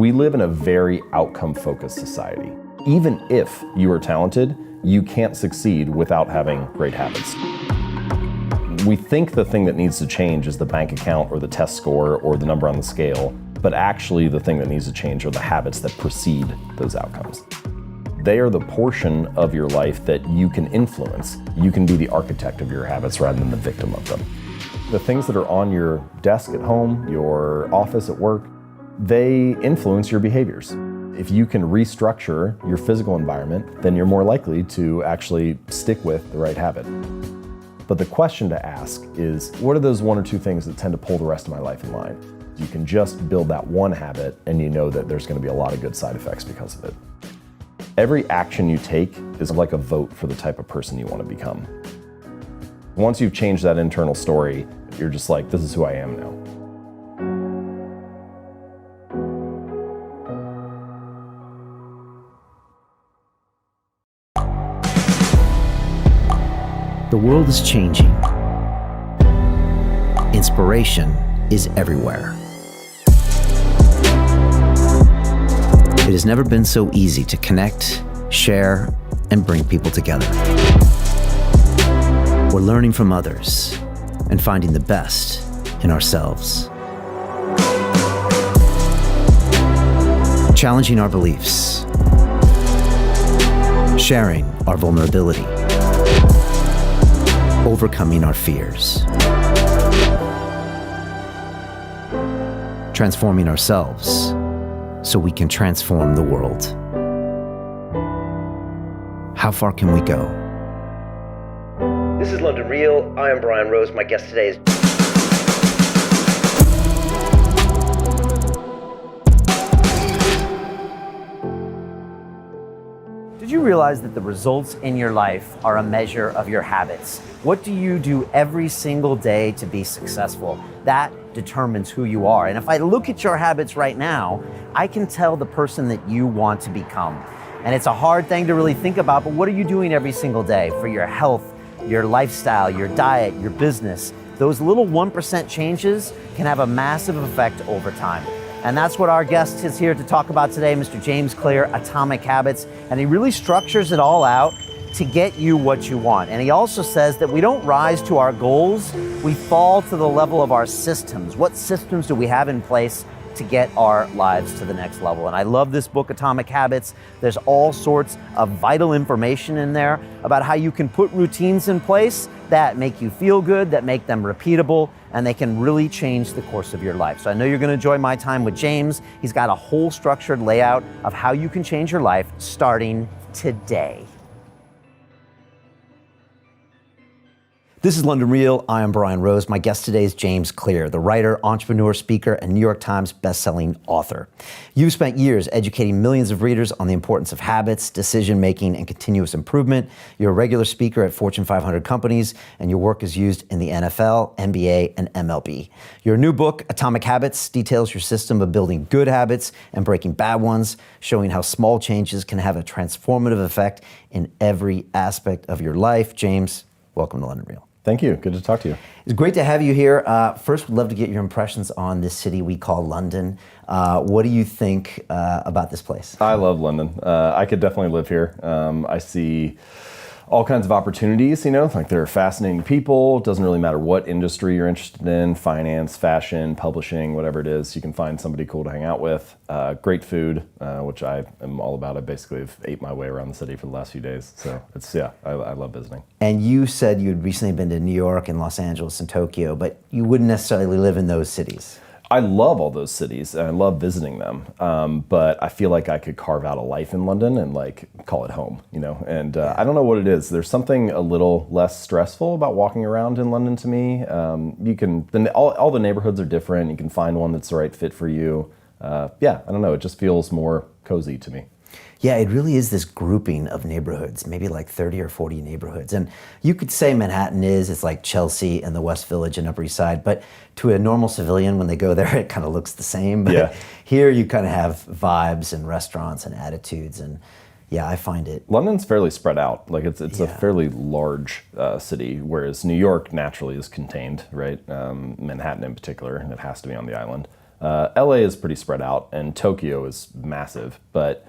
We live in a very outcome-focused society. Even if you are talented, you can't succeed without having great habits. We think the thing that needs to change is the bank account or the test score or the number on the scale, but actually the thing that needs to change are the habits that precede those outcomes. They are the portion of your life that you can influence. You can be the architect of your habits rather than the victim of them. The things that are on your desk at home, your office at work, they influence your behaviors. If you can restructure your physical environment, then you're more likely to actually stick with the right habit. But the question to ask is, what are those one or two things that tend to pull the rest of my life in line? You can just build that one habit and you know that there's going to be a lot of good side effects because of it. Every action you take is like a vote for the type of person you want to become. Once you've changed that internal story, you're just like, this is who I am now. The world is changing. Inspiration is everywhere. It has never been so easy to connect, share, and bring people together. We're learning from others and finding the best in ourselves. Challenging our beliefs. Sharing our vulnerability. Overcoming our fears. Transforming ourselves so we can transform the world. How far can we go? This is London Real. I am Brian Rose. My guest today is... Did you realize that the results in your life are a measure of your habits? What do you do every single day to be successful? That determines who you are. And if I look at your habits right now, I can tell the person that you want to become. And it's a hard thing to really think about, but what are you doing every single day for your health, your lifestyle, your diet, your business? Those little 1% changes can have a massive effect over time. And that's what our guest is here to talk about today, Mr. James Clear, Atomic Habits. And he really structures it all out to get you what you want. And he also says that we don't rise to our goals, we fall to the level of our systems. What systems do we have in place to get our lives to the next level? And I love this book, Atomic Habits. There's all sorts of vital information in there about how you can put routines in place that make you feel good, that make them repeatable, and they can really change the course of your life. So I know you're gonna enjoy my time with James. He's got a whole structured layout of how you can change your life starting today. This is London Real. I am Brian Rose. My guest today is James Clear, the writer, entrepreneur, speaker, and New York Times bestselling author. You've spent years educating millions of readers on the importance of habits, decision-making, and continuous improvement. You're a regular speaker at Fortune 500 companies, and your work is used in the NFL, NBA, and MLB. Your new book, Atomic Habits, details your system of building good habits and breaking bad ones, showing how small changes can have a transformative effect in every aspect of your life. James, welcome to London Real. Thank you. Good to talk to you. It's great to have you here. First, we'd love to get your impressions on this city we call London. What do you think about this place? I love London. I could definitely live here. I see all kinds of opportunities, like there are fascinating people. It doesn't really matter what industry you're interested in, finance, fashion, publishing, whatever it is, you can find somebody cool to hang out with. Great food, which I am all about. I basically have ate my way around the city for the last few days. So I love visiting. And you said you'd recently been to New York and Los Angeles and Tokyo, but you wouldn't necessarily live in those cities. I love all those cities and I love visiting them, but I feel like I could carve out a life in London and call it home, and I don't know what it is. There's something a little less stressful about walking around in London to me. All the neighborhoods are different. You can find one that's the right fit for you. I don't know, it just feels more cozy to me. Yeah, it really is this grouping of neighborhoods, maybe like 30 or 40 neighborhoods. And you could say Manhattan it's like Chelsea and the West Village and Upper East Side, but to a normal civilian, when they go there, it kind of looks the same. But here you kind of have vibes and restaurants and attitudes. And yeah, I find it. London's fairly spread out. It's a fairly large city, whereas New York naturally is contained, right? Manhattan in particular, and it has to be on the island. LA is pretty spread out, and Tokyo is massive. But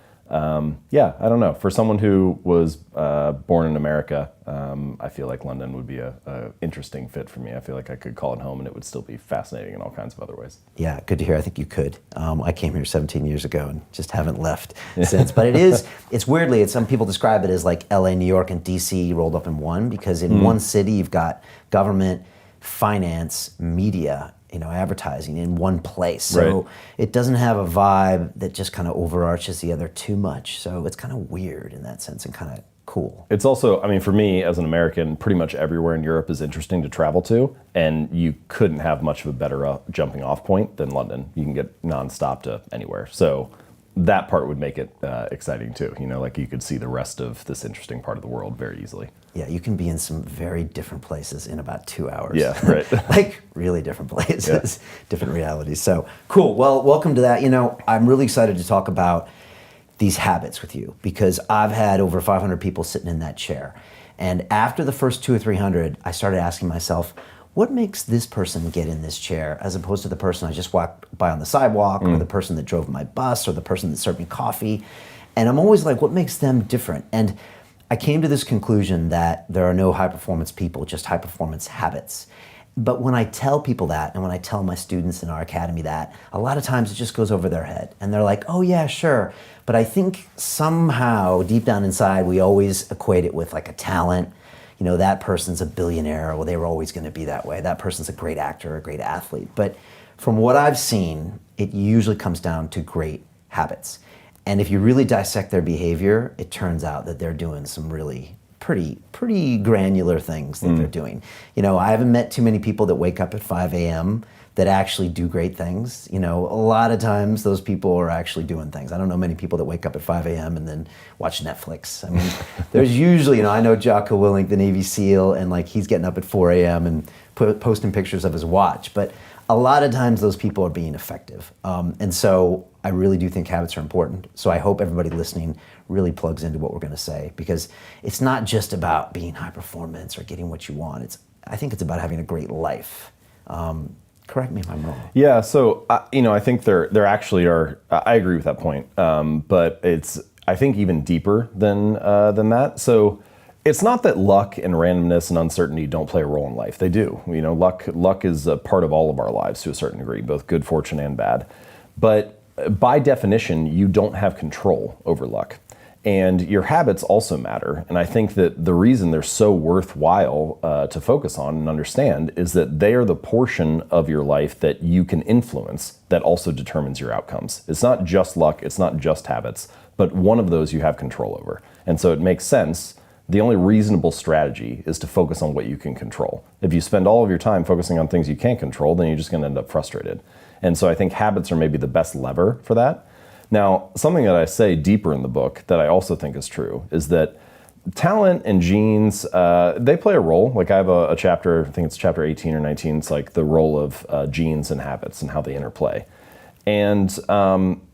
yeah, I don't know. For someone who was born in America, I feel like London would be a interesting fit for me. I feel like I could call it home, and it would still be fascinating in all kinds of other ways. Yeah, good to hear. I think you could. I came here 17 years ago and just haven't left since. But it's weirdly, some people describe it as like LA, New York, and DC rolled up in one, because in one city you've got government, finance, media, advertising in one place. So it doesn't have a vibe that just kind of overarches the other too much. So it's kind of weird in that sense and kind of cool. It's also, I mean, for me as an American, pretty much everywhere in Europe is interesting to travel to, and you couldn't have much of a better jumping off point than London. You can get nonstop to anywhere. So that part would make it exciting too. Like you could see the rest of this interesting part of the world very easily. Yeah, you can be in some very different places in about 2 hours. Yeah, right. Like really different places, different realities. So cool. Well, welcome to that. I'm really excited to talk about these habits with you, because I've had over 500 people sitting in that chair. And after the first 200 or 300, I started asking myself, what makes this person get in this chair as opposed to the person I just walked by on the sidewalk, or the person that drove my bus, or the person that served me coffee? And I'm always like, what makes them different? And I came to this conclusion that there are no high-performance people, just high-performance habits. But when I tell people that, and when I tell my students in our academy that, a lot of times it just goes over their head. And they're like, oh yeah, sure. But I think somehow, deep down inside, we always equate it with like a talent. That person's a billionaire, or they were always going to be that way. That person's a great actor, a great athlete. But from what I've seen, it usually comes down to great habits. And if you really dissect their behavior, it turns out that they're doing some really pretty granular things that they're doing. I haven't met too many people that wake up at 5 a.m. that actually do great things. A lot of times those people are actually doing things. I don't know many people that wake up at 5 a.m. and then watch Netflix. I mean, there's usually, I know Jocko Willink, the Navy SEAL, and like he's getting up at 4 a.m. and posting pictures of his watch. But a lot of times those people are being effective. And so I really do think habits are important. So I hope everybody listening really plugs into what we're going to say, because it's not just about being high performance or getting what you want. I think it's about having a great life. Correct me if I'm wrong. Yeah, so I think there actually are. I agree with that point, but it's, I think, even deeper than that. So it's not that luck and randomness and uncertainty don't play a role in life. They do. Luck is a part of all of our lives to a certain degree, both good fortune and bad. But by definition, you don't have control over luck. And your habits also matter. And I think that the reason they're so worthwhile to focus on and understand is that they are the portion of your life that you can influence that also determines your outcomes. It's not just luck, it's not just habits, but one of those you have control over. And so it makes sense. The only reasonable strategy is to focus on what you can control. If you spend all of your time focusing on things you can't control, then you're just going to end up frustrated. And so I think habits are maybe the best lever for that. Now, something that I say deeper in the book that I also think is true is that talent and genes, they play a role. Like I have a chapter, I think it's chapter 18 or 19, it's like the role of genes and habits and how they interplay. And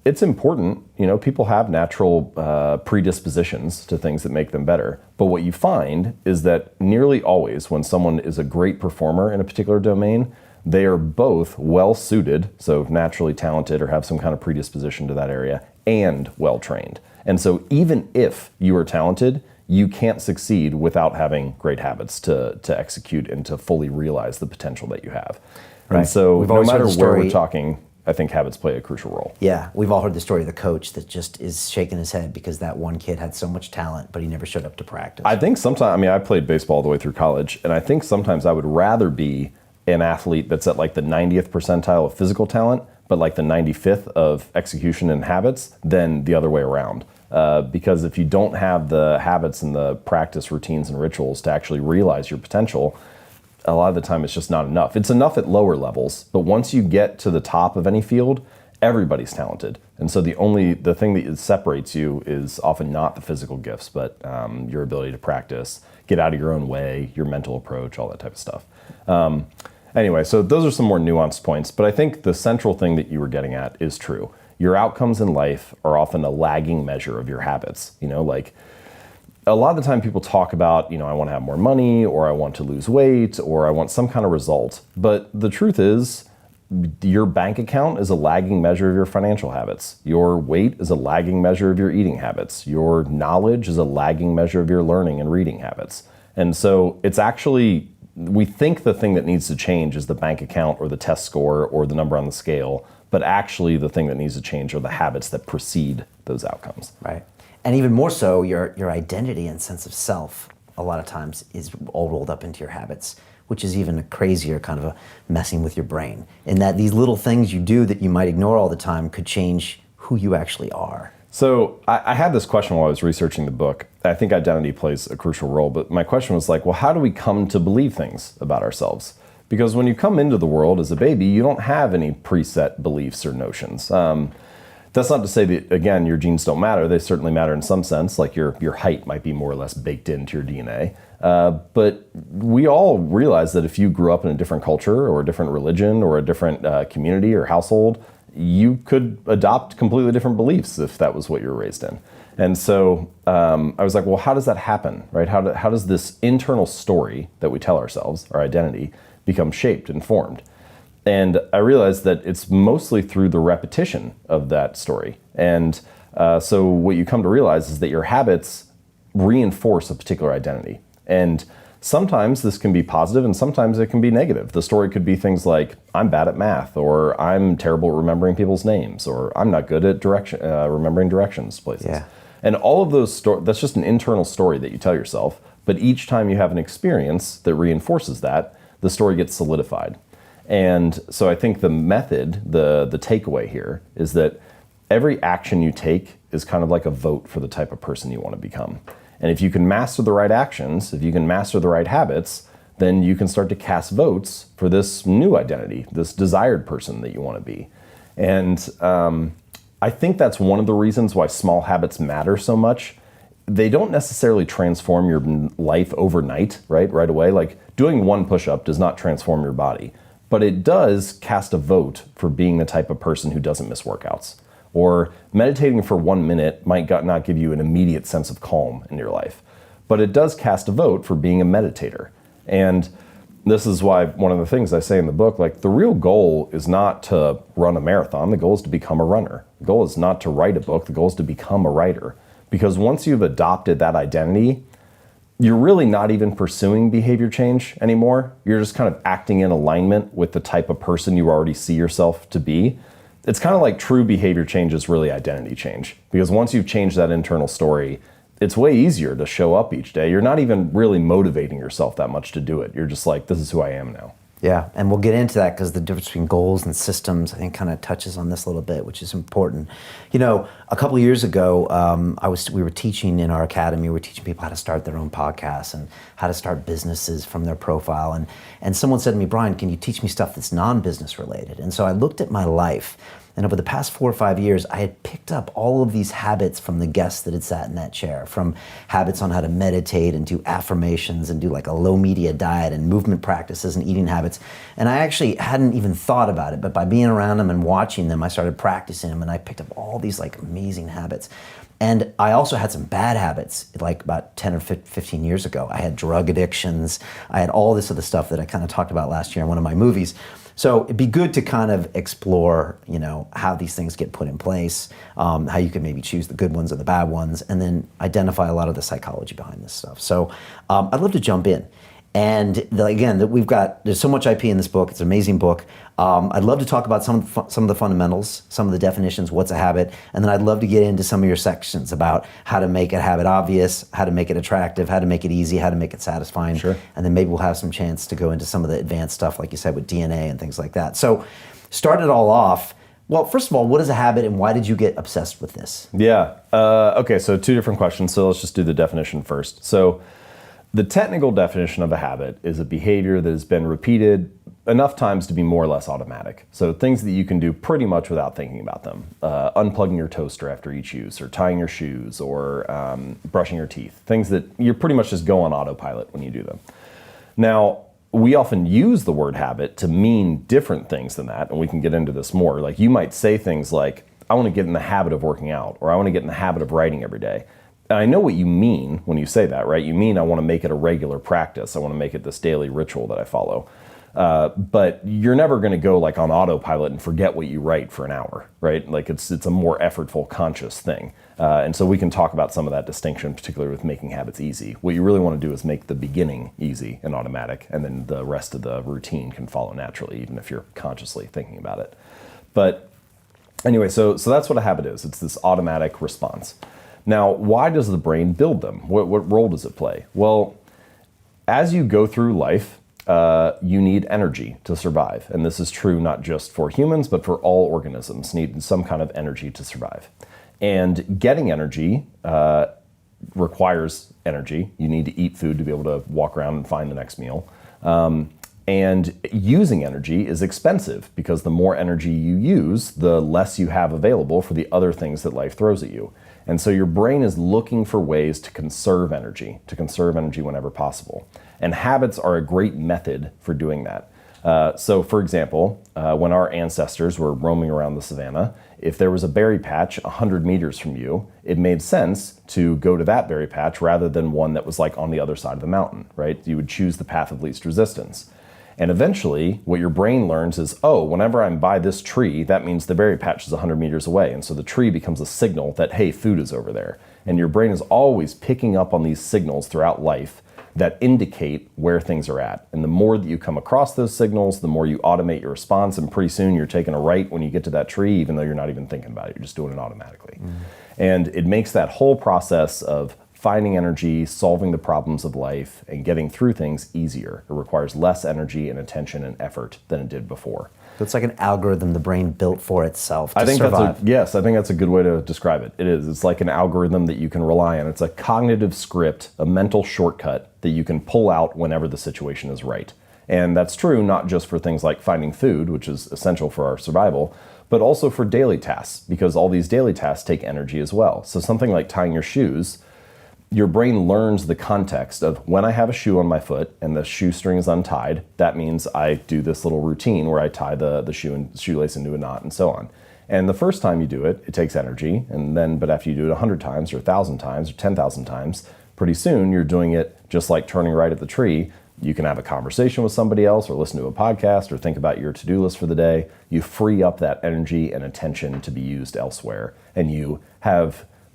it's important, people have natural predispositions to things that make them better. But what you find is that nearly always when someone is a great performer in a particular domain, they are both well-suited, so naturally talented or have some kind of predisposition to that area, and well-trained. And so even if you are talented, you can't succeed without having great habits to execute and to fully realize the potential that you have. Right. And so no matter where we're talking, I think habits play a crucial role. Yeah, we've all heard the story of the coach that just is shaking his head because that one kid had so much talent, but he never showed up to practice. I think sometimes, I played baseball all the way through college, and I think sometimes I would rather be an athlete that's at like the 90th percentile of physical talent, but like the 95th of execution and habits than the other way around. Because if you don't have the habits and the practice routines and rituals to actually realize your potential, a lot of the time it's just not enough. It's enough at lower levels, but once you get to the top of any field, everybody's talented. And so the thing that separates you is often not the physical gifts, but your ability to practice, get out of your own way, your mental approach, all that type of stuff. Anyway, so those are some more nuanced points, but I think the central thing that you were getting at is true. Your outcomes in life are often a lagging measure of your habits. Like a lot of the time people talk about, I want to have more money, or I want to lose weight, or I want some kind of result. But the truth is, Your bank account is a lagging measure of your financial habits. Your weight is a lagging measure of your eating habits. Your knowledge is a lagging measure of your learning and reading habits. And so it's actually, we think the thing that needs to change is the bank account or the test score or the number on the scale, but actually the thing that needs to change are the habits that precede those outcomes. Right. And even more so, your identity and sense of self a lot of times is all rolled up into your habits, which is even a crazier kind of a messing with your brain. In that these little things you do that you might ignore all the time could change who you actually are. So I had this question while I was researching the book. I think identity plays a crucial role, but my question was like, well, how do we come to believe things about ourselves? Because when you come into the world as a baby, you don't have any preset beliefs or notions. That's not to say that, again, your genes don't matter. They certainly matter in some sense, like your height might be more or less baked into your DNA. But we all realize that if you grew up in a different culture or a different religion or a different community or household, you could adopt completely different beliefs if that was what you were raised in. And so I was like, well, how does that happen, right? How does this internal story that we tell ourselves, our identity, become shaped and formed? And I realized that it's mostly through the repetition of that story. And so what you come to realize is that your habits reinforce a particular identity. And sometimes this can be positive and sometimes it can be negative. The story could be things like, I'm bad at math, or I'm terrible at remembering people's names, or I'm not good at remembering directions places. Yeah. And all of those that's just an internal story that you tell yourself. But each time you have an experience that reinforces that, the story gets solidified. And so I think the method, the takeaway here is that every action you take is kind of like a vote for the type of person you want to become. And if you can master the right actions, if you can master the right habits, then you can start to cast votes for this new identity, this desired person that you want to be. And I think that's one of the reasons why small habits matter so much. They don't necessarily transform your life overnight, right away. Like doing one push-up does not transform your body. But it does cast a vote for being the type of person who doesn't miss workouts. Or meditating for 1 minute might not give you an immediate sense of calm in your life. But it does cast a vote for being a meditator. And this is why one of the things I say in the book, like the real goal is not to run a marathon. The goal is to become a runner. The goal is not to write a book. The goal is to become a writer. Because once you've adopted that identity, you're really not even pursuing behavior change anymore. You're just kind of acting in alignment with the type of person you already see yourself to be. It's kind of like true behavior change is really identity change. Because once you've changed that internal story, it's way easier to show up each day. You're not even really motivating yourself that much to do it. You're just like, this is who I am now. Yeah, and we'll get into that because the difference between goals and systems, I think, kind of touches on this a little bit, which is important. You know, a couple of years ago, we were teaching in our academy. We were teaching people how to start their own podcasts and how to start businesses from their profile. And someone said to me, Brian, can you teach me stuff that's non-business related? And so I looked at my life. And over the past 4 or 5 years, I had picked up all of these habits from the guests that had sat in that chair, from habits on how to meditate and do affirmations and do like a low media diet and movement practices and eating habits. And I actually hadn't even thought about it, but by being around them and watching them, I started practicing them and I picked up all these like amazing habits. And I also had some bad habits, like about 10 or 15 years ago. I had drug addictions. I had all this other stuff that I kind of talked about last year in one of my movies. So it'd be good to kind of explore, you know, how these things get put in place, how you can maybe choose the good ones or the bad ones, and then identify a lot of the psychology behind this stuff. So I'd love to jump in. And there's so much IP in this book. It's an amazing book. I'd love to talk about some of the fundamentals, some of the definitions, what's a habit, and then I'd love to get into some of your sections about how to make a habit obvious, how to make it attractive, how to make it easy, how to make it satisfying. Sure. And then maybe we'll have some chance to go into some of the advanced stuff, like you said, with DNA and things like that. So start it all off. Well, first of all, what is a habit and why did you get obsessed with this? Yeah. Okay, so 2 different questions. So let's just do the definition first. So the technical definition of a habit is a behavior that has been repeated enough times to be more or less automatic. So things that you can do pretty much without thinking about them. Unplugging your toaster after each use, or tying your shoes, or brushing your teeth. Things that you pretty much just go on autopilot when you do them. Now, we often use the word habit to mean different things than that, and we can get into this more. Like you might say things like, I want to get in the habit of working out, or I want to get in the habit of writing every day. And I know what you mean when you say that, right? You mean I want to make it a regular practice. I want to make it this daily ritual that I follow. But you're never going to go like on autopilot and forget what you write for an hour, right? Like it's a more effortful, conscious thing. And so we can talk about some of that distinction, particularly with making habits easy. What you really want to do is make the beginning easy and automatic, and then the rest of the routine can follow naturally, even if you're consciously thinking about it. But anyway, so that's what a habit is. It's this automatic response. Now, why does the brain build them? What role does it play? Well, as you go through life, you need energy to survive. And this is true not just for humans, but for all organisms need some kind of energy to survive. And getting energy requires energy. You need to eat food to be able to walk around and find the next meal. And using energy is expensive because the more energy you use, the less you have available for the other things that life throws at you. And so your brain is looking for ways to conserve energy whenever possible. And habits are a great method for doing that. So for example, when our ancestors were roaming around the savannah, if there was a berry patch 100 meters from you, it made sense to go to that berry patch rather than one that was like on the other side of the mountain, right? You would choose the path of least resistance. And eventually, what your brain learns is, oh, whenever I'm by this tree, that means the berry patch is 100 meters away. And so the tree becomes a signal that, hey, food is over there. And your brain is always picking up on these signals throughout life that indicate where things are at. And the more that you come across those signals, the more you automate your response. And pretty soon you're taking a right when you get to that tree, even though you're not even thinking about it. You're just doing it automatically. And it makes that whole process of finding energy, solving the problems of life, and getting through things easier. It requires less energy and attention and effort than it did before. So it's like an algorithm the brain built for itself to survive. Yes, I think that's a good way to describe it. It is. It's like an algorithm that you can rely on. It's a cognitive script, a mental shortcut that you can pull out whenever the situation is right. And that's true not just for things like finding food, which is essential for our survival, but also for daily tasks, because all these daily tasks take energy as well. So something like tying your shoes, your brain learns the context of when I have a shoe on my foot and the shoestring is untied, that means I do this little routine where I tie the shoelace into a knot and so on. And the first time you do it, it takes energy, but after you do it 100 times or 1,000 times or 10,000 times, pretty soon you're doing it just like turning right at the tree. You can have a conversation with somebody else or listen to a podcast or think about your to-do list for the day. You free up that energy and attention to be used elsewhere. And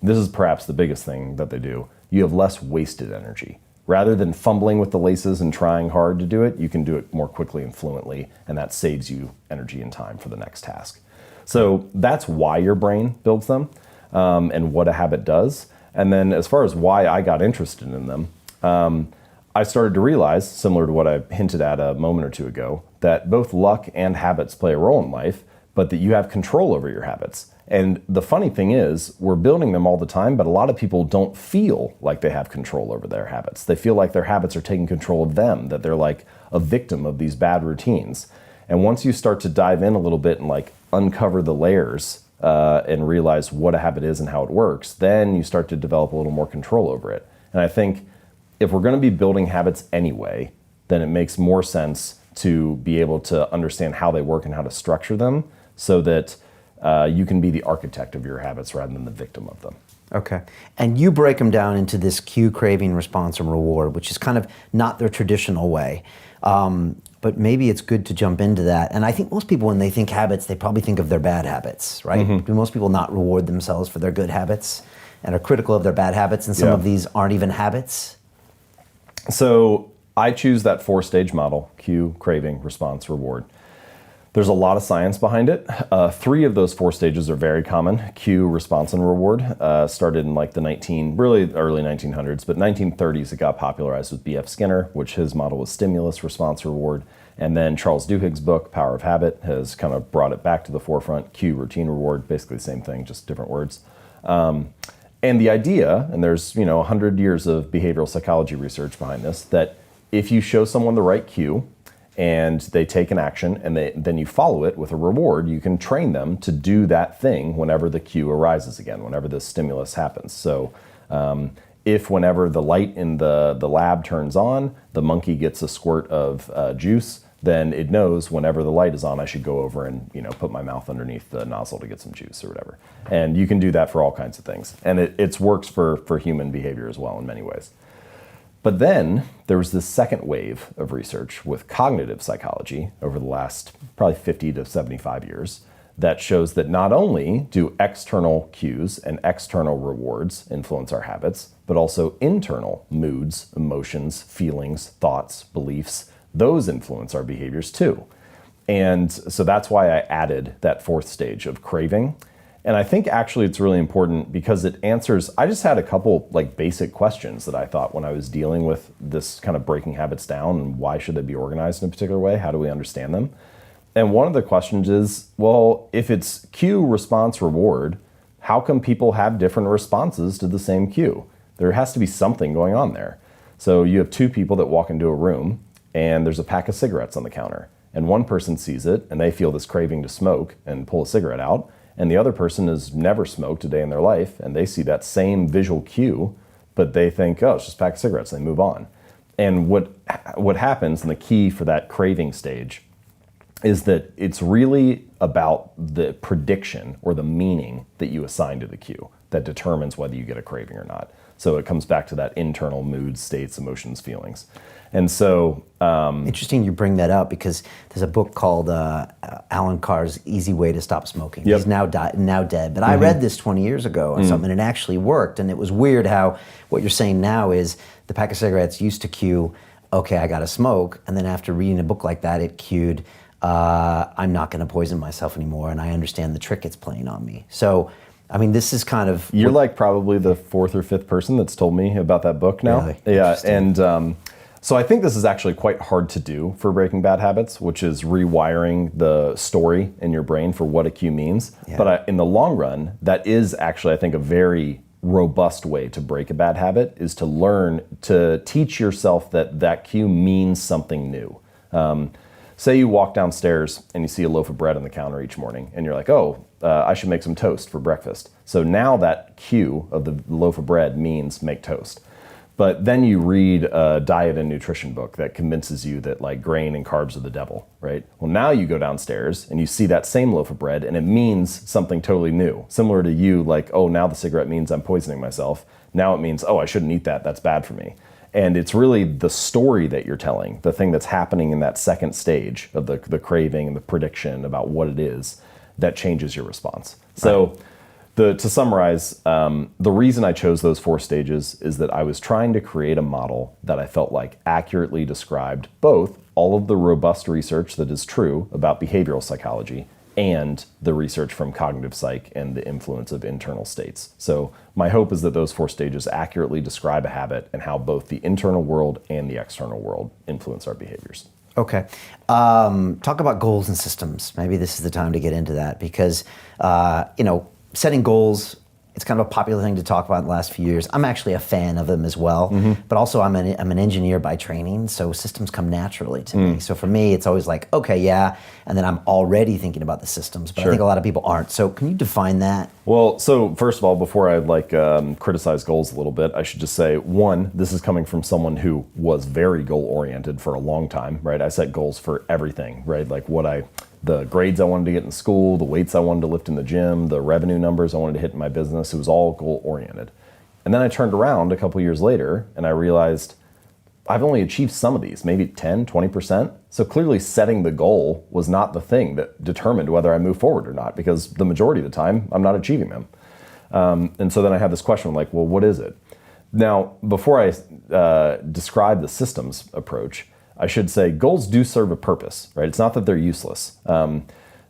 this is perhaps the biggest thing that they do, you have less wasted energy. Rather than fumbling with the laces and trying hard to do it, you can do it more quickly and fluently, and that saves you energy and time for the next task. So that's why your brain builds them, and what a habit does. And then as far as why I got interested in them, I started to realize, similar to what I hinted at a moment or two ago, that both luck and habits play a role in life, but that you have control over your habits. And the funny thing is, we're building them all the time, but a lot of people don't feel like they have control over their habits. They feel like their habits are taking control of them, that they're like a victim of these bad routines. And once you start to dive in a little bit and like uncover the layers and realize what a habit is and how it works, then you start to develop a little more control over it. And I think if we're going to be building habits anyway, then it makes more sense to be able to understand how they work and how to structure them so that you can be the architect of your habits rather than the victim of them. Okay. And you break them down into this cue, craving, response, and reward, which is kind of not their traditional way. But maybe it's good to jump into that. And I think most people, when they think habits, they probably think of their bad habits, right? Mm-hmm. Do most people not reward themselves for their good habits and are critical of their bad habits, and some of these aren't even habits? So I choose that 4-stage model: cue, craving, response, reward. There's a lot of science behind it. 3 of those 4 stages are very common: cue, response, and reward. Started in like the early 1900s, but 1930s it got popularized with B.F. Skinner, which his model was stimulus, response, reward. And then Charles Duhigg's book, Power of Habit, has kind of brought it back to the forefront: cue, routine, reward, basically the same thing, just different words. And the idea, and there's 100 years of behavioral psychology research behind this, that if you show someone the right cue, and they take an action, and then you follow it with a reward, you can train them to do that thing whenever the cue arises again, whenever the stimulus happens. So if whenever the light in the lab turns on, the monkey gets a squirt of juice, then it knows whenever the light is on, I should go over and put my mouth underneath the nozzle to get some juice or whatever. And you can do that for all kinds of things. And it works for human behavior as well in many ways. But then there was this second wave of research with cognitive psychology over the last probably 50 to 75 years that shows that not only do external cues and external rewards influence our habits, but also internal moods, emotions, feelings, thoughts, beliefs, those influence our behaviors too. And so that's why I added that fourth stage of craving. And I think actually it's really important because it answers, I just had a couple like basic questions that I thought when I was dealing with this kind of breaking habits down and why should they be organized in a particular way? How do we understand them? And one of the questions is, well, if it's cue, response, reward, how come people have different responses to the same cue? There has to be something going on there. So you have two people that walk into a room and there's a pack of cigarettes on the counter. And one person sees it and they feel this craving to smoke and pull a cigarette out. And the other person has never smoked a day in their life and they see that same visual cue, but they think, oh, it's just a pack of cigarettes, and they move on. And what happens, and the key for that craving stage, is that it's really about the prediction or the meaning that you assign to the cue that determines whether you get a craving or not. So it comes back to that internal moods, states, emotions, feelings. And so... Interesting you bring that up because there's a book called Alan Carr's Easy Way to Stop Smoking. Yep. He's now dead. But I read this 20 years ago or something and it actually worked. And it was weird how what you're saying now is the pack of cigarettes used to cue, okay, I gotta smoke. And then after reading a book like that, it cued, I'm not gonna poison myself anymore and I understand the trick it's playing on me. So, I mean, this is kind of... You're like probably the fourth or fifth person that's told me about that book now. Really? Yeah, and so I think this is actually quite hard to do for breaking bad habits, which is rewiring the story in your brain for what a cue means. Yeah. But in the long run, that is actually, I think, a very robust way to break a bad habit, is to learn to teach yourself that that cue means something new. Say you walk downstairs and you see a loaf of bread on the counter each morning and you're like, oh, I should make some toast for breakfast. So now that cue of the loaf of bread means make toast. But then you read a diet and nutrition book that convinces you that like grain and carbs are the devil, right? Well, now you go downstairs and you see that same loaf of bread and it means something totally new. Similar to you, like, oh, now the cigarette means I'm poisoning myself. Now it means, oh, I shouldn't eat that. That's bad for me. And it's really the story that you're telling, the thing that's happening in that second stage of the craving and the prediction about what it is that changes your response. So to summarize, the reason I chose those four stages is that I was trying to create a model that I felt like accurately described both all of the robust research that is true about behavioral psychology and the research from cognitive psych and the influence of internal states. So my hope is that those four stages accurately describe a habit and how both the internal world and the external world influence our behaviors. Okay. Talk about goals and systems. Maybe this is the time to get into that because, setting goals, it's kind of a popular thing to talk about in the last few years. I'm actually a fan of them as well, but also I'm an engineer by training, so systems come naturally to me. So for me, it's always like, okay, yeah, and then I'm already thinking about the systems, but I think a lot of people aren't. So can you define that? Well, so first of all, before I criticize goals a little bit, I should just say, one, this is coming from someone who was very goal-oriented for a long time, right? I set goals for everything, right? Like the grades I wanted to get in school, the weights I wanted to lift in the gym, the revenue numbers I wanted to hit in my business. It was all goal-oriented. And then I turned around a couple years later and I realized I've only achieved some of these, maybe 10, 20%. So clearly setting the goal was not the thing that determined whether I move forward or not, because the majority of the time I'm not achieving them. And so then I had this question like, well, what is it? Now, before I describe the systems approach, I should say goals do serve a purpose, right? It's not that they're useless.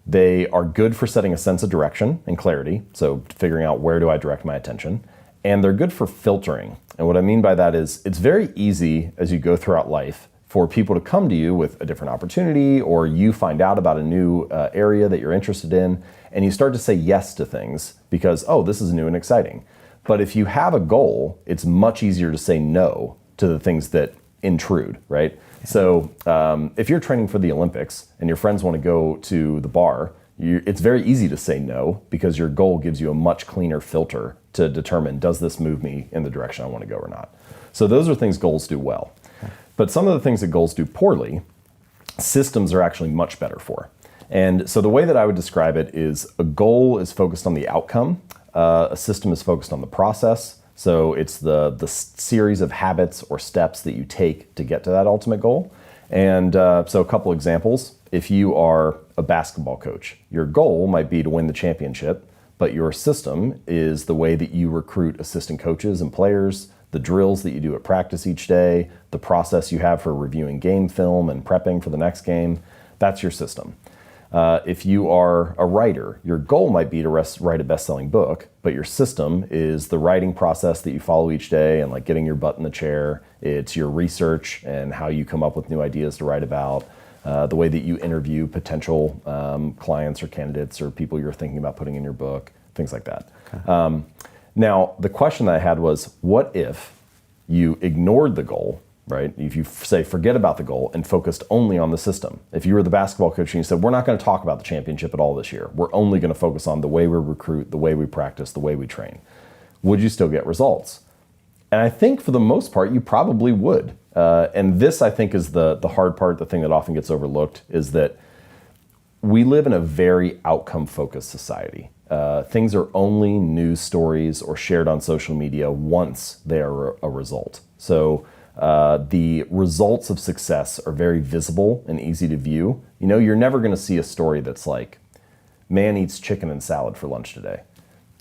They are good for setting a sense of direction and clarity, so figuring out where do I direct my attention, and they're good for filtering. And what I mean by that is it's very easy as you go throughout life for people to come to you with a different opportunity, or you find out about a new area that you're interested in, and you start to say yes to things because, oh, this is new and exciting. But if you have a goal, it's much easier to say no to the things that intrude, right? So if you're training for the Olympics and your friends want to go to the bar, it's very easy to say no because your goal gives you a much cleaner filter to determine, does this move me in the direction I want to go or not? So those are things goals do well. But some of the things that goals do poorly, systems are actually much better for. And so the way that I would describe it is a goal is focused on the outcome, a system is focused on the process. So it's the series of habits or steps that you take to get to that ultimate goal. And so a couple examples. If you are a basketball coach, your goal might be to win the championship, but your system is the way that you recruit assistant coaches and players, the drills that you do at practice each day, the process you have for reviewing game film and prepping for the next game. That's your system. If you are a writer, your goal might be to write a best-selling book, but your system is the writing process that you follow each day and like getting your butt in the chair. It's your research and how you come up with new ideas to write about, the way that you interview potential clients or candidates or people you're thinking about putting in your book, things like that. Okay. Now, the question that I had was, what if you ignored the goal, right? If you say, forget about the goal and focused only on the system. If you were the basketball coach and you said, we're not going to talk about the championship at all this year. We're only going to focus on the way we recruit, the way we practice, the way we train. Would you still get results? And I think for the most part, you probably would. And this, I think, is the hard part, the thing that often gets overlooked, is that we live in a very outcome-focused society. Things are only news stories or shared on social media once they are a result. So the results of success are very visible and easy to view. You know, you're never going to see a story that's like, man eats chicken and salad for lunch today.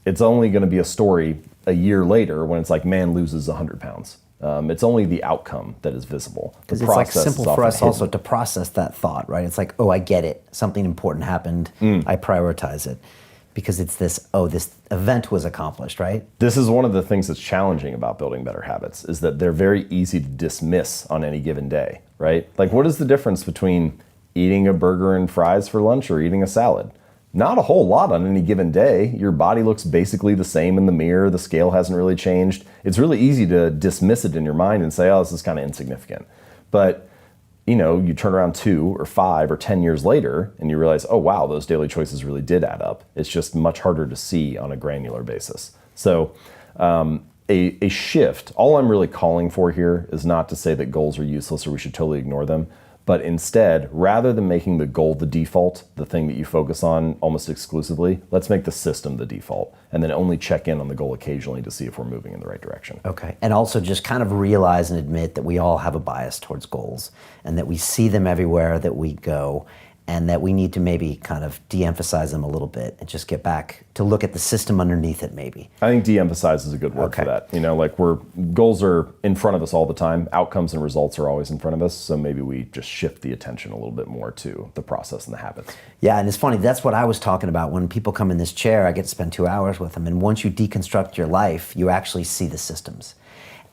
It's only going to be a story a year later when it's like, man loses 100 pounds. It's only the outcome that is visible. Because it's like simple for us also to process that thought, right? It's like, oh, I get it. Something important happened. I prioritize it. Because it's this, oh, this event was accomplished, right? This is one of the things that's challenging about building better habits, is that they're very easy to dismiss on any given day, right? Like, what is the difference between eating a burger and fries for lunch or eating a salad? Not a whole lot on any given day. Your body looks basically the same in the mirror. The scale hasn't really changed. It's really easy to dismiss it in your mind and say, oh, this is kind of insignificant. But you know, you turn around 2 or 5 or 10 years later and you realize, oh wow, those daily choices really did add up. It's just much harder to see on a granular basis. So a shift, all I'm really calling for here is not to say that goals are useless or we should totally ignore them, but instead, rather than making the goal the default, the thing that you focus on almost exclusively, let's make the system the default and then only check in on the goal occasionally to see if we're moving in the right direction. Okay. And also just kind of realize and admit that we all have a bias towards goals and that we see them everywhere that we go and that we need to maybe kind of de-emphasize them a little bit and just get back to look at the system underneath it maybe. I think de-emphasize is a good word for that. You know, like goals are in front of us all the time. Outcomes and results are always in front of us. So maybe we just shift the attention a little bit more to the process and the habits. Yeah, and it's funny, that's what I was talking about. When people come in this chair, I get to spend 2 hours with them. And once you deconstruct your life, you actually see the systems.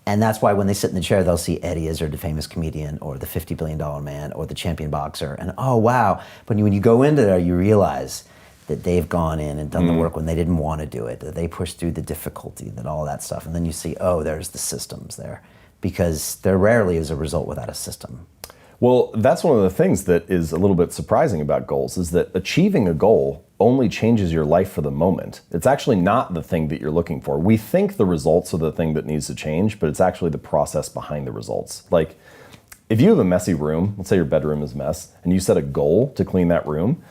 And that's why when they sit in the chair, they'll see Eddie as the famous comedian or the $50 billion man or the champion boxer. And oh, wow. But when you go into there, you realize that they've gone in and done the work when they didn't want to do it, that they pushed through the difficulty, that all that stuff. And then you see, oh, there's the systems there. Because there rarely is a result without a system. Well, that's one of the things that is a little bit surprising about goals, is that achieving a goal only changes your life for the moment. It's actually not the thing that you're looking for. We think the results are the thing that needs to change, but it's actually the process behind the results. Like, if you have a messy room, let's say your bedroom is a mess, and you set a goal to clean that room,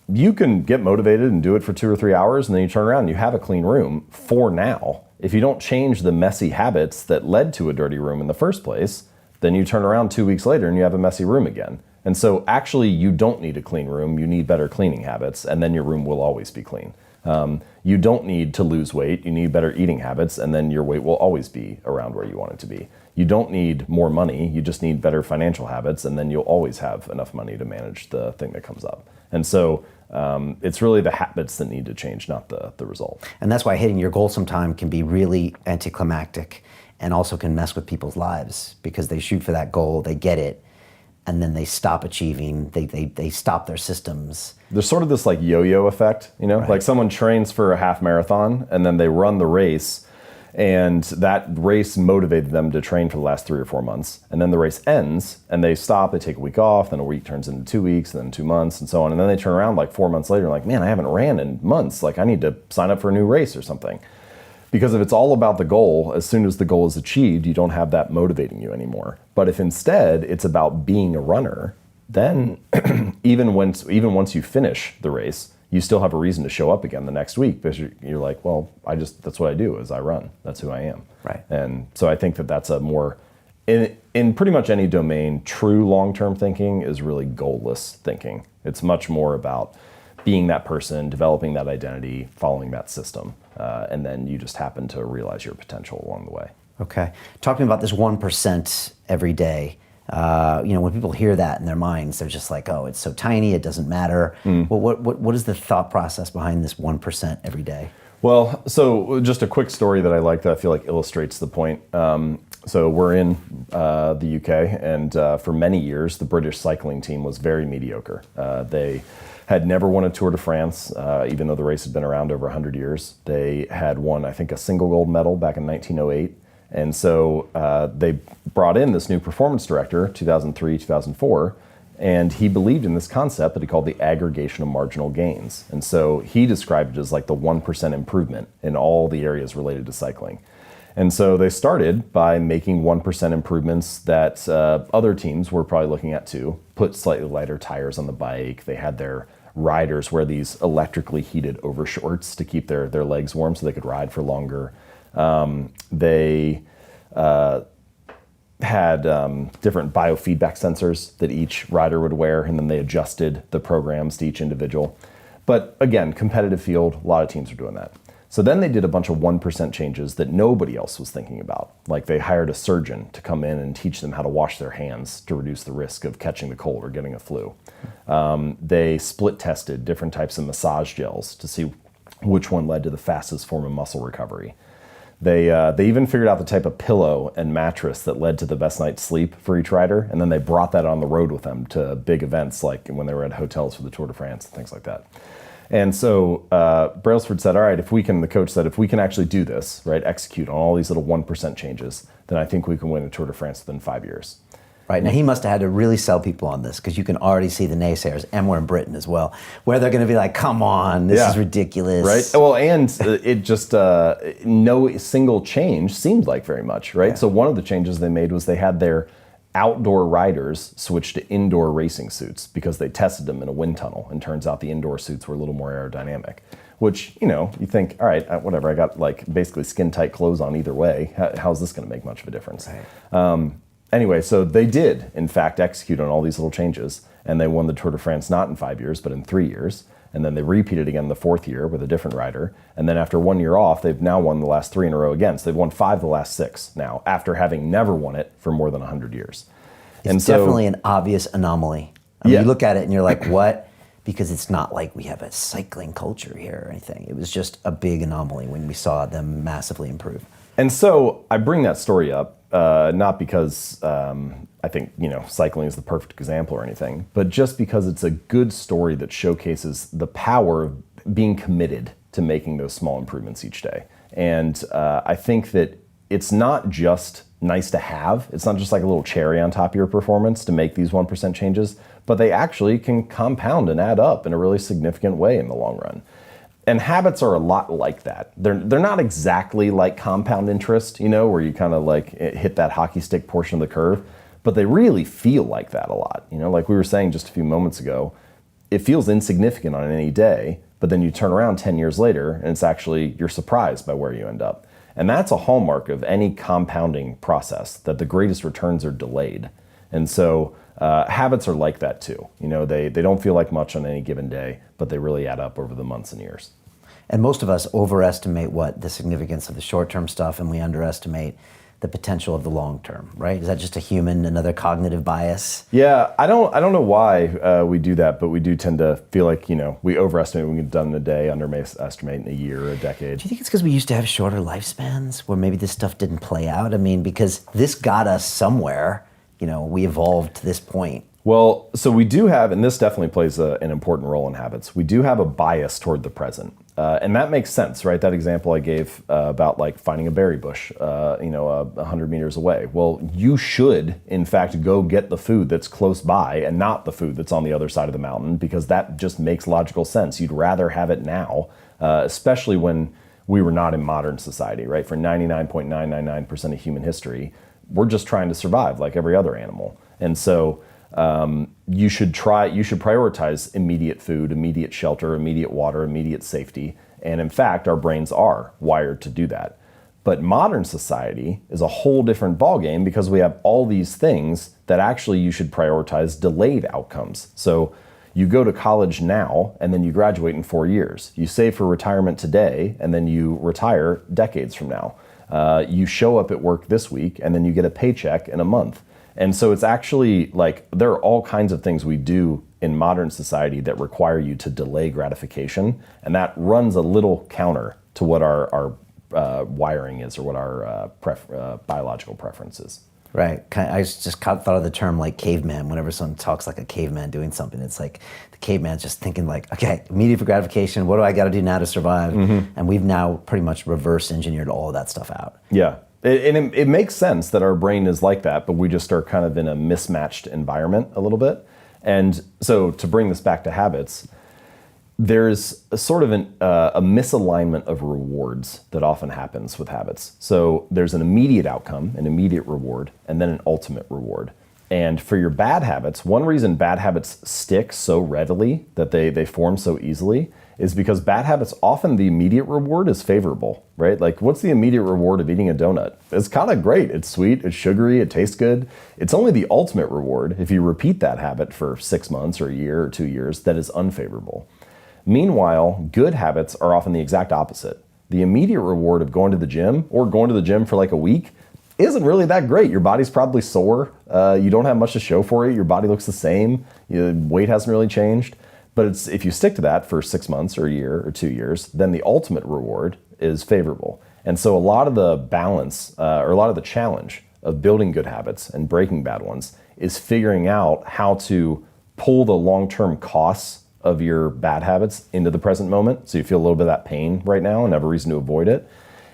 you can get motivated and do it for 2 or 3 hours, and then you turn around and you have a clean room for now. If you don't change the messy habits that led to a dirty room in the first place, then you turn around 2 weeks later and you have a messy room again. And so actually you don't need a clean room, you need better cleaning habits, and then your room will always be clean. You don't need to lose weight, you need better eating habits, and then your weight will always be around where you want it to be. You don't need more money, you just need better financial habits, and then you'll always have enough money to manage the thing that comes up. And so it's really the habits that need to change, not the result. And that's why hitting your goal sometime can be really anticlimactic and also can mess with people's lives because they shoot for that goal, they get it, and then they stop achieving, they stop their systems. There's sort of this like yo-yo effect, you know, like someone trains for a half marathon and then they run the race and that race motivated them to train for the last 3 or 4 months. And then the race ends and they stop, they take a week off, then a week turns into 2 weeks, and then 2 months and so on. And then they turn around like 4 months later and like, man, I haven't ran in months. Like I need to sign up for a new race or something. Because if it's all about the goal, as soon as the goal is achieved, you don't have that motivating you anymore. But if instead it's about being a runner, then even once you finish the race, you still have a reason to show up again the next week because you're like, well, that's what I do is I run. That's who I am. Right. And so I think that that's a more, in pretty much any domain, true long-term thinking is really goalless thinking. It's much more about being that person, developing that identity, following that system, and then you just happen to realize your potential along the way. Okay. Talking about this 1% every day, when people hear that in their minds, they're just like, oh, it's so tiny, it doesn't matter. Well, what is the thought process behind this 1% every day? Well, so just a quick story that I like that I feel like illustrates the point. So we're in the UK, and for many years, the British cycling team was very mediocre. They had never won a Tour de France, even though the race had been around over 100 years. They had won, I think, a single gold medal back in 1908. And so they brought in this new performance director, 2003, 2004, and he believed in this concept that he called the aggregation of marginal gains. And so he described it as like the 1% improvement in all the areas related to cycling. And so they started by making 1% improvements that other teams were probably looking at too. Put slightly lighter tires on the bike. They had their riders wear these electrically heated overshorts to keep their legs warm so they could ride for longer. They had different biofeedback sensors that each rider would wear, and then they adjusted the programs to each individual. But again, competitive field, a lot of teams are doing that. So then they did a bunch of 1% changes that nobody else was thinking about. Like they hired a surgeon to come in and teach them how to wash their hands to reduce the risk of catching the cold or getting a flu. They split tested different types of massage gels to see which one led to the fastest form of muscle recovery. They even figured out the type of pillow and mattress that led to the best night's sleep for each rider, and then they brought that on the road with them to big events like when they were at hotels for the Tour de France and things like that. And so Brailsford said, all right, the coach said, if we can actually do this, right, execute on all these little 1% changes, then I think we can win a Tour de France within 5 years. Right. Now, he must have had to really sell people on this because you can already see the naysayers, and we're in Britain as well, where they're going to be like, come on, this is ridiculous. Right. Well, and it just, no single change seemed like very much, right? Yeah. So one of the changes they made was they had their outdoor riders switch to indoor racing suits because they tested them in a wind tunnel, and turns out the indoor suits were a little more aerodynamic. Which, you think, all right, whatever, I got like basically skin-tight clothes on either way. How's this going to make much of a difference? Right. Anyway, so they did, in fact, execute on all these little changes, and they won the Tour de France not in 5 years, but in 3 years. And then they repeated again the fourth year with a different rider. And then after 1 year off, they've now won the last 3 in a row again. So they've won 5 of the last 6 now, after having never won it for more than 100 years. It's definitely an obvious anomaly. I mean, you look at it and you're like, what? Because it's not like we have a cycling culture here or anything. It was just a big anomaly when we saw them massively improve. And so I bring that story up, not because I think, cycling is the perfect example or anything, but just because it's a good story that showcases the power of being committed to making those small improvements each day. And I think that it's not just nice to have. It's not just like a little cherry on top of your performance to make these 1% changes, but they actually can compound and add up in a really significant way in the long run. And habits are a lot like that. They're not exactly like compound interest, where you kind of like hit that hockey stick portion of the curve, but they really feel like that a lot. Like we were saying just a few moments ago, it feels insignificant on any day, but then you turn around 10 years later and it's actually, you're surprised by where you end up. And that's a hallmark of any compounding process, that the greatest returns are delayed. And so habits are like that too. They don't feel like much on any given day, but they really add up over the months and years. And most of us overestimate the significance of the short-term stuff, and we underestimate the potential of the long-term, right? Is that just another cognitive bias? Yeah, I don't know why we do that, but we do tend to feel like, we overestimate what we can get done in a day, underestimate in a year or a decade. Do you think it's because we used to have shorter lifespans where maybe this stuff didn't play out? I mean, because this got us somewhere, we evolved to this point. Well, so we do have, and this definitely plays an important role in habits, we do have a bias toward the present. And that makes sense, right? That example I gave about like finding a berry bush, 100 meters away. Well, you should, in fact, go get the food that's close by and not the food that's on the other side of the mountain, because that just makes logical sense. You'd rather have it now, especially when we were not in modern society, right? For 99.999% of human history, we're just trying to survive like every other animal. And so you should prioritize immediate food, immediate shelter, immediate water, immediate safety. And in fact, our brains are wired to do that. But modern society is a whole different ballgame because we have all these things that actually you should prioritize delayed outcomes. So you go to college now and then you graduate in 4 years. You save for retirement today and then you retire decades from now. You show up at work this week and then you get a paycheck in a month. And so it's actually like there are all kinds of things we do in modern society that require you to delay gratification. And that runs a little counter to what our wiring is or what our biological preference is. Right. I just thought of the term like caveman. Whenever someone talks like a caveman doing something, it's like the caveman's just thinking like, okay, immediate for gratification. What do I got to do now to survive? And we've now pretty much reverse engineered all of that stuff out. Yeah. It makes sense that our brain is like that, but we just are kind of in a mismatched environment a little bit. And so to bring this back to habits, there's a sort of a misalignment of rewards that often happens with habits. So there's an immediate outcome, an immediate reward, and then an ultimate reward. And for your bad habits, one reason bad habits stick so readily, that they form so easily, is because bad habits, often the immediate reward is favorable, right? Like what's the immediate reward of eating a donut? It's kind of great. It's sweet, it's sugary, it tastes good. It's only the ultimate reward, if you repeat that habit for 6 months or a year or 2 years, that is unfavorable. Meanwhile, good habits are often the exact opposite. The immediate reward of going to the gym or going to the gym for like a week isn't really that great. Your body's probably sore. You don't have much to show for it. Your body looks the same. Your weight hasn't really changed. But if you stick to that for 6 months or a year or 2 years, then the ultimate reward is favorable. And so a lot of the balance or a lot of the challenge of building good habits and breaking bad ones is figuring out how to pull the long-term costs of your bad habits into the present moment, so you feel a little bit of that pain right now and have a reason to avoid it,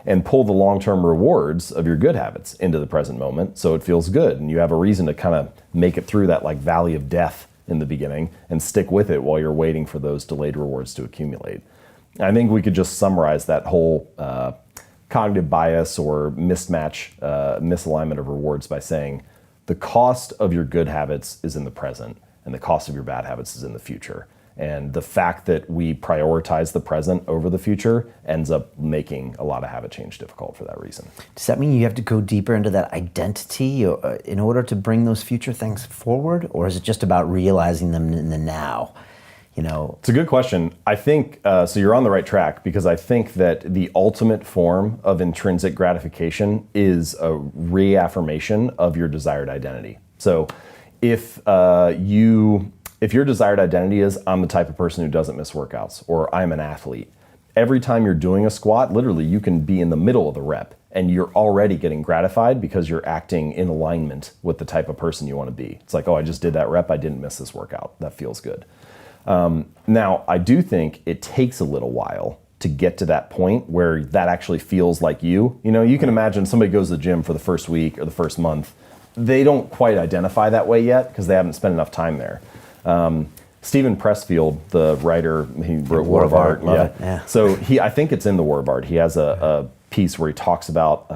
and pull the long-term rewards of your good habits into the present moment so it feels good and you have a reason to kind of make it through that like valley of death in the beginning and stick with it while you're waiting for those delayed rewards to accumulate. I think we could just summarize that whole cognitive bias or misalignment of rewards by saying the cost of your good habits is in the present and the cost of your bad habits is in the future. And the fact that we prioritize the present over the future ends up making a lot of habit change difficult for that reason. Does that mean you have to go deeper into that identity in order to bring those future things forward? Or is it just about realizing them in the now? You know, it's a good question. I think, so you're on the right track because I think that the ultimate form of intrinsic gratification is a reaffirmation of your desired identity. So if your desired identity is, I'm the type of person who doesn't miss workouts, or I'm an athlete, every time you're doing a squat, literally you can be in the middle of the rep and you're already getting gratified because you're acting in alignment with the type of person you want to be. It's like, oh, I just did that rep, I didn't miss this workout. That feels good. Now, I do think it takes a little while to get to that point where that actually feels like you. You know, you can imagine somebody goes to the gym for the first week or the first month. They don't quite identify that way yet because they haven't spent enough time there. Stephen Pressfield, the writer, he wrote War of Art. Yeah. So I think it's in the War of Art. He has a piece where he talks about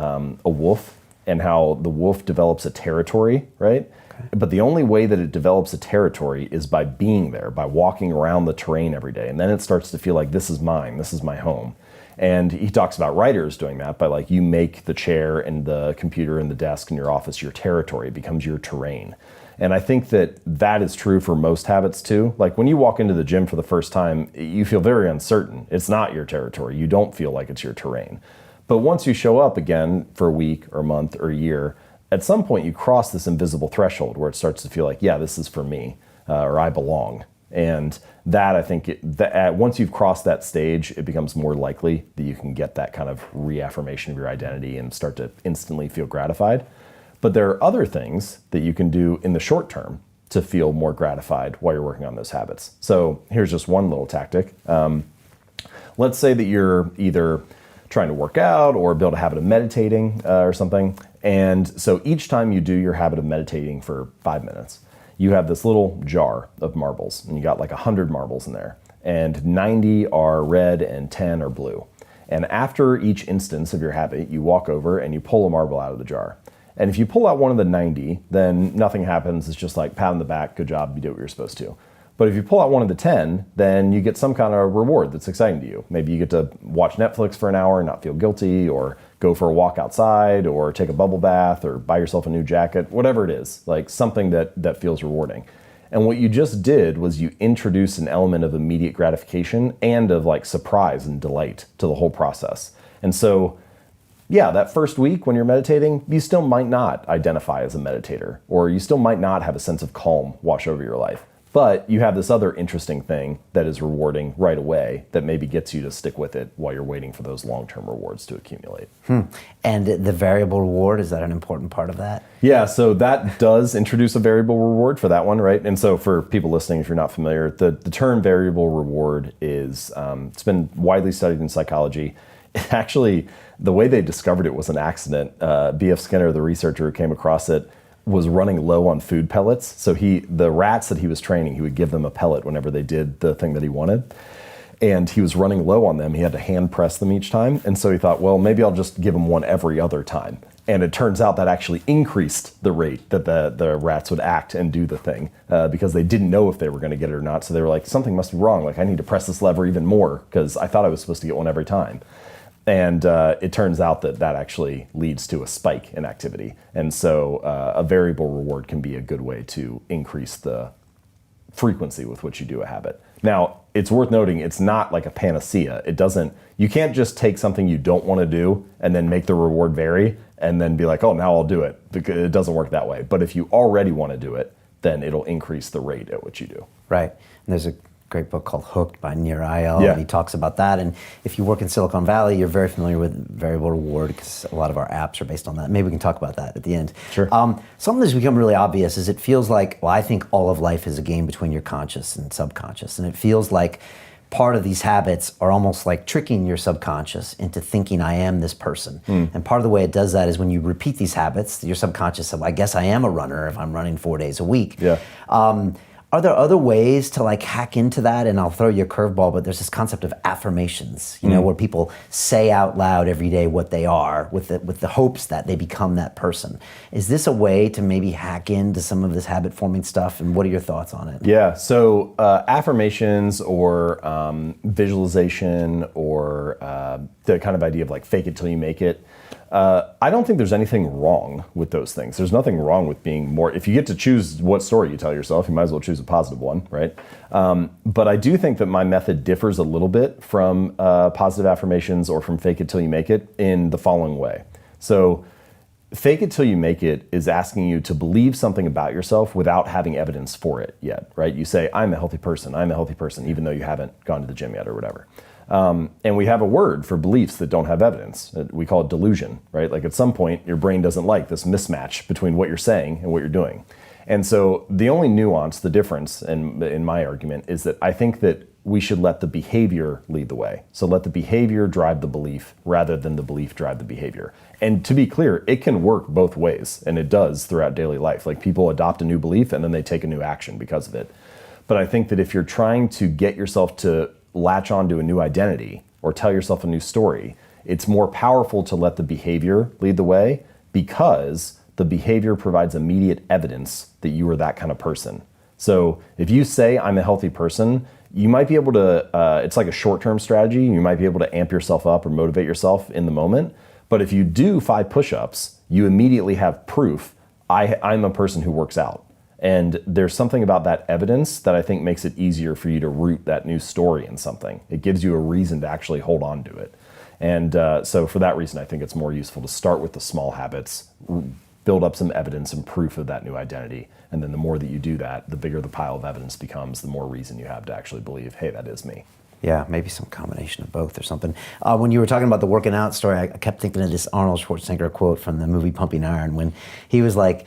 a wolf and how the wolf develops a territory, right? Okay. But the only way that it develops a territory is by being there, by walking around the terrain every day. And then it starts to feel like this is mine, this is my home. And he talks about writers doing that by like you make the chair and the computer and the desk in your office your territory, it becomes your terrain. And I think that is true for most habits too. Like when you walk into the gym for the first time, you feel very uncertain. It's not your territory. You don't feel like it's your terrain. But once you show up again for a week or a month or a year, at some point you cross this invisible threshold where it starts to feel like, yeah, this is for me, or I belong. And that, I think, once you've crossed that stage, it becomes more likely that you can get that kind of reaffirmation of your identity and start to instantly feel gratified. But there are other things that you can do in the short term to feel more gratified while you're working on those habits. So here's just one little tactic. Let's say that you're either trying to work out or build a habit of meditating or something. And so each time you do your habit of meditating for 5 minutes, you have this little jar of marbles, and you got like 100 marbles in there, and 90 are red and 10 are blue. And after each instance of your habit, you walk over and you pull a marble out of the jar. And if you pull out one of the 90, then nothing happens. It's just like pat on the back, good job, you did what you're supposed to. But if you pull out one of the 10, then you get some kind of reward that's exciting to you. Maybe you get to watch Netflix for an hour and not feel guilty, or go for a walk outside, or take a bubble bath, or buy yourself a new jacket, whatever it is, like something that feels rewarding. And what you just did was you introduced an element of immediate gratification and of like surprise and delight to the whole process. And so, yeah, that first week when you're meditating, you still might not identify as a meditator, or you still might not have a sense of calm wash over your life. But you have this other interesting thing that is rewarding right away that maybe gets you to stick with it while you're waiting for those long-term rewards to accumulate. And the variable reward, is that an important part of that? Yeah, so that does introduce a variable reward for that one, right? And so for people listening, if you're not familiar, the term variable reward is, it's been widely studied in psychology. Actually, the way they discovered it was an accident. B.F. Skinner, the researcher who came across it, was running low on food pellets. So the rats that he was training, he would give them a pellet whenever they did the thing that he wanted. And he was running low on them. He had to hand press them each time. And so he thought, well, maybe I'll just give them one every other time. And it turns out that actually increased the rate that the rats would act and do the thing because they didn't know if they were going to get it or not. So they were like, something must be wrong. Like, I need to press this lever even more because I thought I was supposed to get one every time. And it turns out that actually leads to a spike in activity. And so a variable reward can be a good way to increase the frequency with which you do a habit. Now, it's worth noting, it's not like a panacea. You can't just take something you don't want to do and then make the reward vary and then be like, oh, now I'll do it. Because it doesn't work that way. But if you already want to do it, then it'll increase the rate at which you do. Right. And there's a great book called Hooked by Nir Eyal, Yeah. and he talks about that. And if you work in Silicon Valley, you're very familiar with variable reward because a lot of our apps are based on that. Maybe we can talk about that at the end. Sure. Something that's become really obvious is it feels like, well, I think all of life is a game between your conscious and subconscious. And it feels like part of these habits are almost like tricking your subconscious into thinking I am this person. And part of the way it does that is when you repeat these habits, your subconscious says, I guess I am a runner if I'm running 4 days a week. Yeah. Are there other ways to like hack into that? And I'll throw you a curveball, but there's this concept of affirmations, you know, where people say out loud every day what they are with the hopes that they become that person. Is this a way to maybe hack into some of this habit forming stuff? And what are your thoughts on it? Yeah, so affirmations or visualization or the kind of idea of like fake it till you make it. I don't think there's anything wrong with those things. There's nothing wrong with being more, if you get to choose what story you tell yourself, you might as well choose a positive one, right? But I do think that my method differs a little bit from positive affirmations or from fake it till you make it in the following way. So fake it till you make it is asking you to believe something about yourself without having evidence for it yet, right? You say, I'm a healthy person, even though you haven't gone to the gym yet or whatever. And we have a word for beliefs that don't have evidence. We call it delusion, right? Like at some point, your brain doesn't like this mismatch between what you're saying and what you're doing. And so the only nuance, the difference in my argument is that I think that we should let the behavior lead the way. So let the behavior drive the belief rather than the belief drive the behavior. And to be clear, it can work both ways, and it does throughout daily life. Like people adopt a new belief and then they take a new action because of it. But I think that if you're trying to get yourself to latch onto a new identity or tell yourself a new story, it's more powerful to let the behavior lead the way because the behavior provides immediate evidence that you are that kind of person. So if you say, I'm a healthy person, you might be able to, it's like a short-term strategy. You might be able to amp yourself up or motivate yourself in the moment. But if you do 5 push-ups, you immediately have proof, I'm a person who works out. And there's something about that evidence that I think makes it easier for you to root that new story in something. It gives you a reason to actually hold on to it. And so for that reason, I think it's more useful to start with the small habits, build up some evidence and proof of that new identity. And then the more that you do that, the bigger the pile of evidence becomes, the more reason you have to actually believe, hey, that is me. Yeah, maybe some combination of both or something. When you were talking about the working out story, I kept thinking of this Arnold Schwarzenegger quote from the movie Pumping Iron when he was like,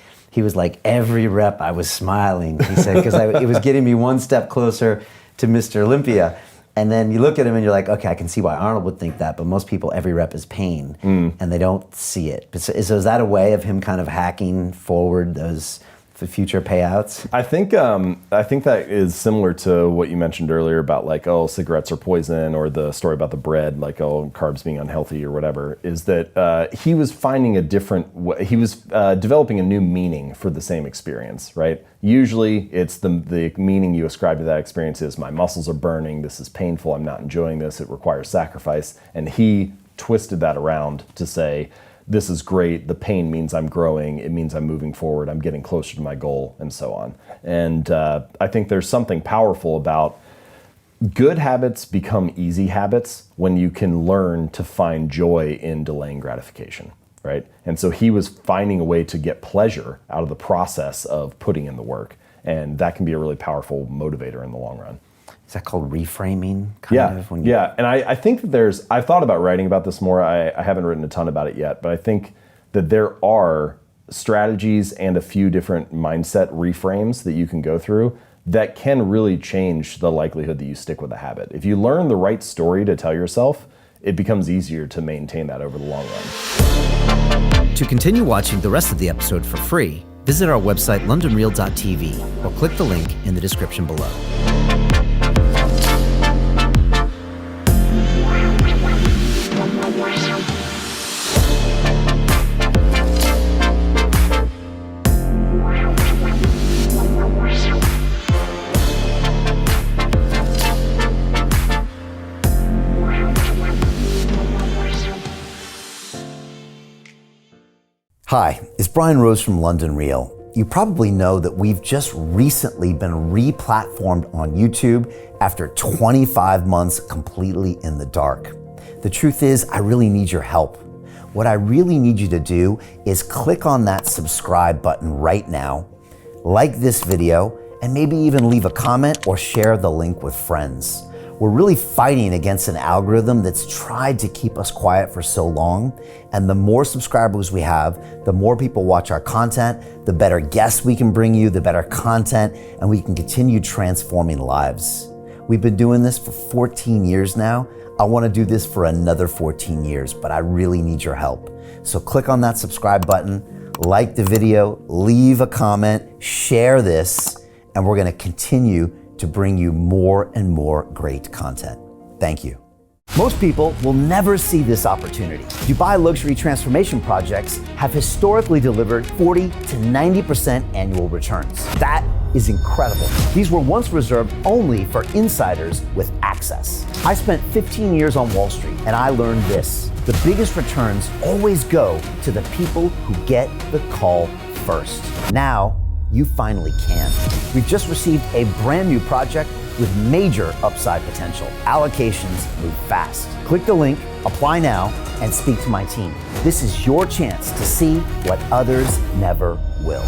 every rep I was smiling, he said, because it was getting me one step closer to Mr. Olympia. And then you look at him and you're like, okay, I can see why Arnold would think that, but most people, every rep is pain, and they don't see it. So is that a way of him kind of hacking forward those for future payouts? I think that is similar to what you mentioned earlier about like, oh, cigarettes are poison, or the story about the bread, like, oh, carbs being unhealthy or whatever. Is that he was finding a different way. He was developing a new meaning for the same experience, right? Usually, it's the meaning you ascribe to that experience is my muscles are burning. This is painful. I'm not enjoying this. It requires sacrifice. And he twisted that around to say, this is great, the pain means I'm growing, it means I'm moving forward, I'm getting closer to my goal, and so on. And I think there's something powerful about good habits become easy habits when you can learn to find joy in delaying gratification, right? And so he was finding a way to get pleasure out of the process of putting in the work. And that can be a really powerful motivator in the long run. Is that called reframing? Yeah, and I think that I've thought about writing about this more. I haven't written a ton about it yet, but I think that there are strategies and a few different mindset reframes that you can go through that can really change the likelihood that you stick with a habit. If you learn the right story to tell yourself, it becomes easier to maintain that over the long run. To continue watching the rest of the episode for free, visit our website londonreal.tv or click the link in the description below. Hi, it's Brian Rose from London Real. You probably know that we've just recently been re-platformed on YouTube after 25 months completely in the dark. The truth is, I really need your help. What I really need you to do is click on that subscribe button right now, like this video, and maybe even leave a comment or share the link with friends. We're really fighting against an algorithm that's tried to keep us quiet for so long. And the more subscribers we have, the more people watch our content, the better guests we can bring you, the better content, and we can continue transforming lives. We've been doing this for 14 years now. I want to do this for another 14 years, but I really need your help. So click on that subscribe button, like the video, leave a comment, share this, and we're going to continue to bring you more and more great content. Thank you. Most people will never see this opportunity. Dubai luxury transformation projects have historically delivered 40 to 90% annual returns. That is incredible. These were once reserved only for insiders with access. I spent 15 years on Wall Street and I learned this: the biggest returns always go to the people who get the call first. Now, you finally can. We've just received a brand new project with major upside potential. Allocations move fast. Click the link, apply now, and speak to my team. This is your chance to see what others never will.